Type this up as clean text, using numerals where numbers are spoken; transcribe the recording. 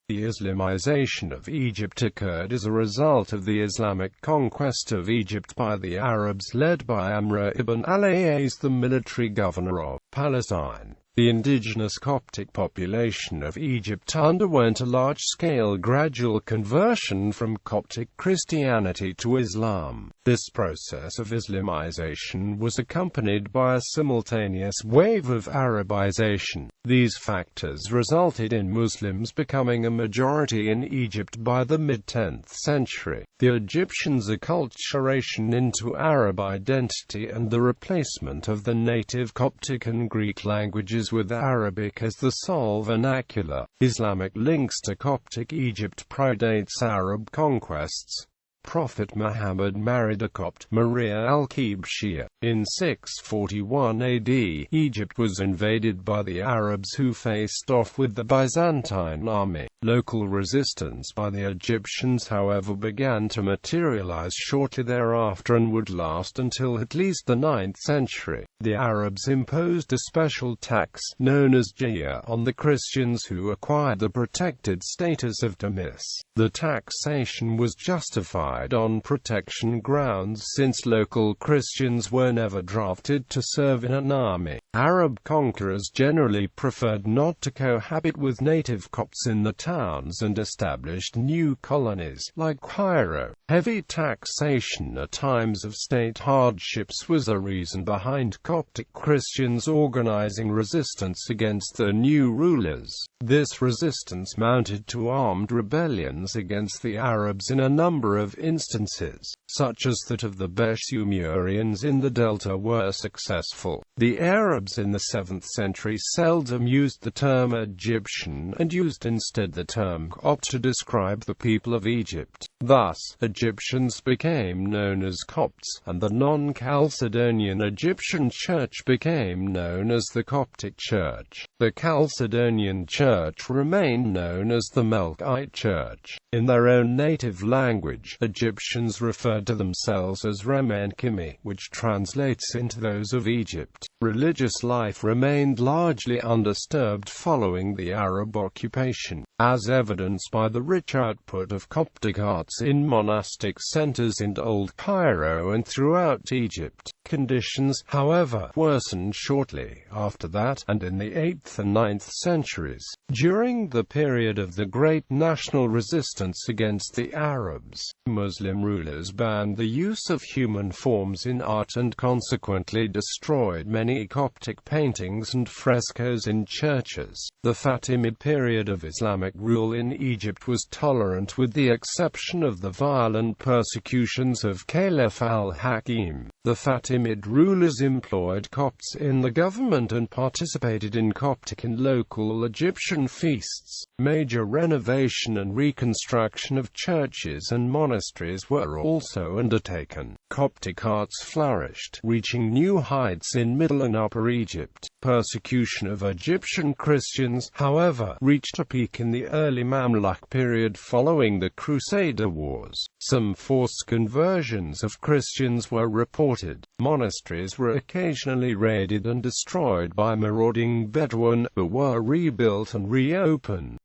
The Islamization of Egypt occurred as a result of the Islamic conquest of Egypt by the Arabs led by Amr ibn al-Aas, the military governor of Palestine. The indigenous Coptic population of Egypt underwent a large-scale gradual conversion from Coptic Christianity to Islam. This process of Islamization was accompanied by a simultaneous wave of Arabization. These factors resulted in Muslims becoming a majority in Egypt by the mid-10th century. The Egyptians' acculturation into Arab identity and the replacement of the native Coptic and Greek languages with Arabic as the sole vernacular. Islamic links to Coptic Egypt predates Arab conquests. Prophet Muhammad married a Copt, Maria al-Qibtiyya. In 641 AD, Egypt was invaded by the Arabs who faced off with the Byzantine army. Local resistance by the Egyptians, however, began to materialize shortly thereafter and would last until at least the 9th century. The Arabs imposed a special tax, known as jizya, on the Christians who acquired the protected status of demis. The taxation was justified on protection grounds since local Christians were never drafted to serve in an army. Arab conquerors generally preferred not to cohabit with native Copts in the towns and established new colonies, like Cairo. Heavy taxation at times of state hardships was a reason behind Coptic Christians organizing resistance against the new rulers. This resistance mounted to armed rebellions against the Arabs in a number of instances, such as that of the Besumurians in the Delta were successful. The Arabs in the 7th century seldom used the term Egyptian and used instead the term Copt to describe the people of Egypt. Thus, Egyptians became known as Copts, and the non-Chalcedonian Egyptian Church became known as the Coptic Church. The Chalcedonian Church remained known as the Melkite Church. In their own native language, Egyptians referred to themselves as Remenkimi, which translates into those of Egypt. Religious life remained largely undisturbed following the Arab occupation, as evidenced by the rich output of Coptic arts in monastic centers in Old Cairo and throughout Egypt. Conditions, however, worsened shortly after that, and in the 8th and 9th centuries. During the period of the Great National Resistance against the Arabs, Muslim rulers banned the use of human forms in art and consequently destroyed many Coptic paintings and frescoes in churches. The Fatimid period of Islamic rule in Egypt was tolerant with the exception of the violent persecutions of Caliph al-Hakim. The Fatimid rulers employed Copts in the government and participated in Coptic and local Egyptian feasts. Major renovation and reconstruction of churches and monasteries were also undertaken. Coptic arts flourished, reaching new heights in Middle and Upper Egypt. Persecution of Egyptian Christians, however, reached a peak in the early Mamluk period following the Crusader Wars. Some forced conversions of Christians were reported. Monasteries were occasionally raided and destroyed by marauding Bedouin, but were rebuilt and reopened.